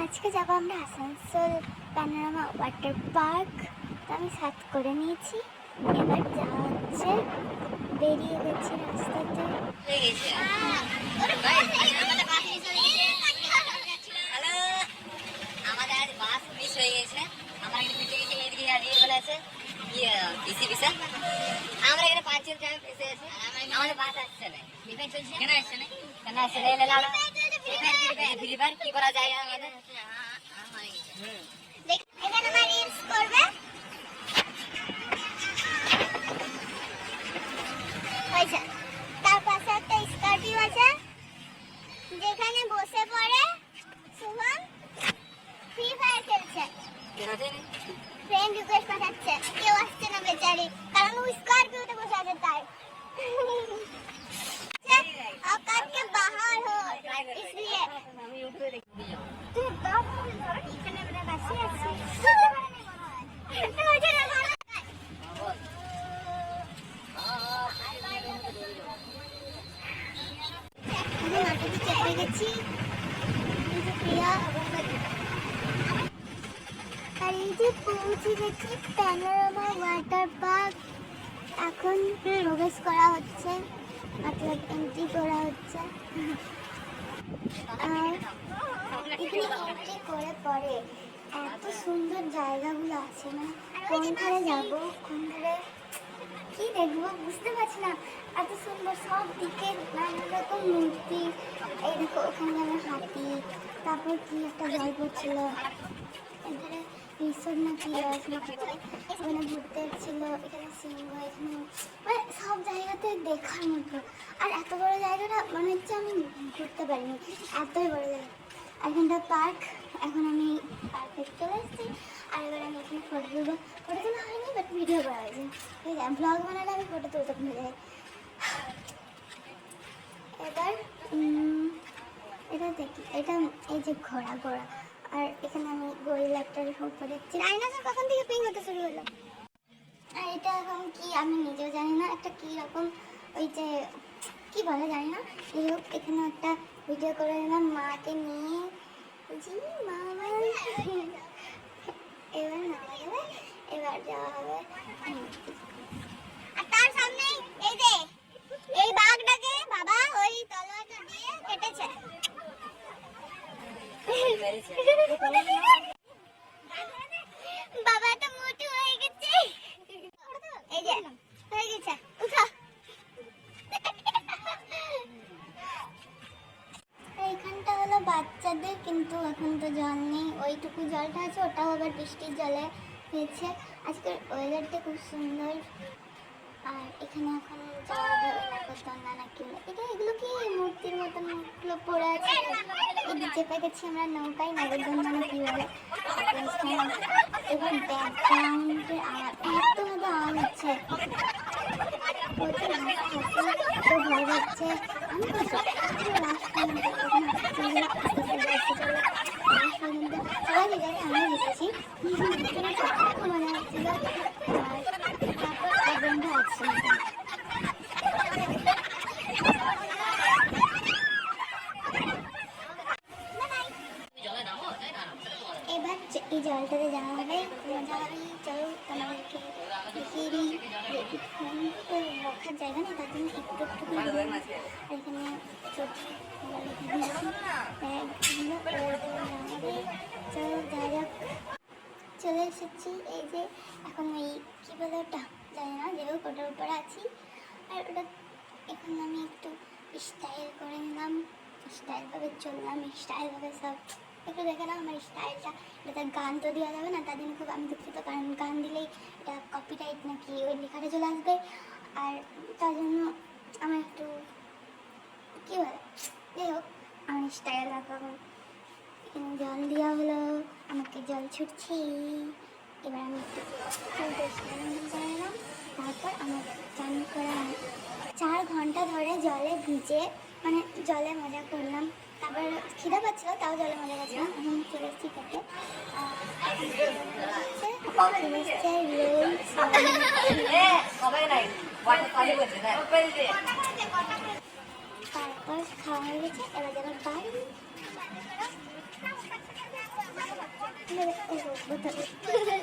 আজকে যাবো আমরা আসানসোল প্যানোরামা ওয়াটার পার্ক। তো আমি সার্চ করে নিয়েছি, এবার যাওয়া হচ্ছে। বেরিয়ে গেছি রাস্তাতে। আমাদের বাস মিস হয়ে গেছে। আমরা এখানে 5 টাইম এসে আছি, আমাদের বাস আসছে না। কেন আসছে না? কেন আসছে না? কি করা যায় আমাদের? এখানে আমার রিলস করবে। তার পাশে একটা স্কর্পিও আছে, যেখানে বসে পড়ে শুভম ফ্রি ফায়ার খেলছে। ফ্রেন্ড রিকোয়েস্ট পাঠাচ্ছে, কেউ আসছে না বেচারি, কারণ ও স্কর্পিওতে বসে আছে তাই। औकात के बाहर हो इसलिए तुम बाप এখানে আমরা বসে আছি। আমি মাটিতে চেপে গেছি, আর এই যে পৌঁছে গেছি প্যানোরামা ওয়াটার পার্ক। এখন প্রবেশ করা হচ্ছে, মতলব এন্ট্রি করা হচ্ছে। আর এখানে এন্ট্রি করে পরে এত সুন্দর জায়গাগুলো আছে না, কোন ধারে যাবো, কোন ধারে কি দেখবো বুঝতে পারছি না। এত সুন্দর সব দিকে নানা রকম মূর্তি। এই দেখো ওখানে যেমন হাতি, তারপর কি একটা জল পড়ছিল, এখানে রিসোর্ট না কি এখানে ঘুরতে ছিল, এখানে সিংহ, এখানে মানে সব জায়গাতে দেখার মতো। আর এত বড় জায়গাটা মনে হচ্ছে আমি ঘুরতে পারিনি, এতই বড় জায়গা। এখানটা পার্ক। এখন আমি পার্কে চলে এসেছি, আর এবার আমি এখানে ফটো তুলবো। ফটো তোলা হয়নি, বাট ভিডিও করা হয়েছে। ঠিক আছে, ব্লগ বানালে আমি ফটো তুলতে ভুলে যাই। এবার এটা দেখি, এটা এই যে ঘোড়া, আর এখানে আমি গরিলা একটার উপরে ডাইনোসর কখন থেকে পিং হতে শুরু হলো। আর এটা এখন কি আমি নিজেও জানি না, একটা কি রকম ওই যে কি বলে জানি না। যাই হোক, এখানে একটা ভিডিও করে নিলাম মাকে নিয়ে। জি মা, এবার নামা যাবে, এবার যাওয়া হবে। আর তার সামনে এই যে এই বাঘটাকে বাবা ওই তলোয়ারটা দিয়ে কেটেছে। বাবা তো মোটু হয়ে গেছে, এই যে হয়ে গেছে। উঠো, এইখানটা হলো বাচ্চাদের, কিন্তু এখন তো জল নেই। ওইটুকু জলটা আছে, ওটাও আবার বৃষ্টির জলে হয়েছে। আজকের ওয়েদারটা খুব সুন্দর। আর এখানে এখন যাওয়া হবে ওই নাগরদোলনা নাকি এটা, এগুলো কি মূর্তির মতন মুখগুলো পড়ে আছে। এই চেপে গেছি আমরা নৌকায়, নাগরদোলনা নাকি বলে। এবার ব্যাকগ্রাউন্ডে এত মতো আওয়াজ হচ্ছে, প্রচুর হাসি তো ভয় পাচ্ছে। আমি তো লাস্ট পর্যন্ত সবাই যে জায়গায় আমরা বসেছি মনে হচ্ছিল। আর তারপর এক বন্ধু আছে, এবার এই জলটাতে যাওয়া হবে, মজা হবে। চলো তোমাদেরকে দেখিয়ে দিই। ফোন তো রাখার জায়গা নেই, তার জন্য একটু একটু করে এখানে চলো যাওয়া যাক। চলে এসেছি, এই যে এখন ওই কী বলে ওটা জানি না, যে হোক ওটার উপরে আছি। আর ওটা এখন আমি একটু স্টাইল করে নিলাম, স্টাইলভাবে চললাম, স্টাইলভাবে সব একটু দেখে নাও আমার স্টাইলটা। এটা গান তো দেওয়া যাবে না, তার জন্য খুব আমি দুঃখিত, কারণ গান দিলেই এটা কপিরাইট নাকি ওই লেখাটা চলে আসবে। আর তার জন্য আমার একটু কী বলে, যাই হোক আমার স্টাইল রাখবো। এখানে জল দেওয়া হলো, আমাকে জল ছুটছি। এবার আমি একটু এলাম, তারপর আমার চান করা 4 ঘন্টা ধরে জলে ভিজে, মানে জলে মজা করলাম। তারপর খিদে পাচ্ছিল, তাও জলে মজা করছিলাম। এখন চলে এসেছি খেতে। তারপর খাওয়া হয়ে গেছে, এবার যাবার বাড়ি। বোতল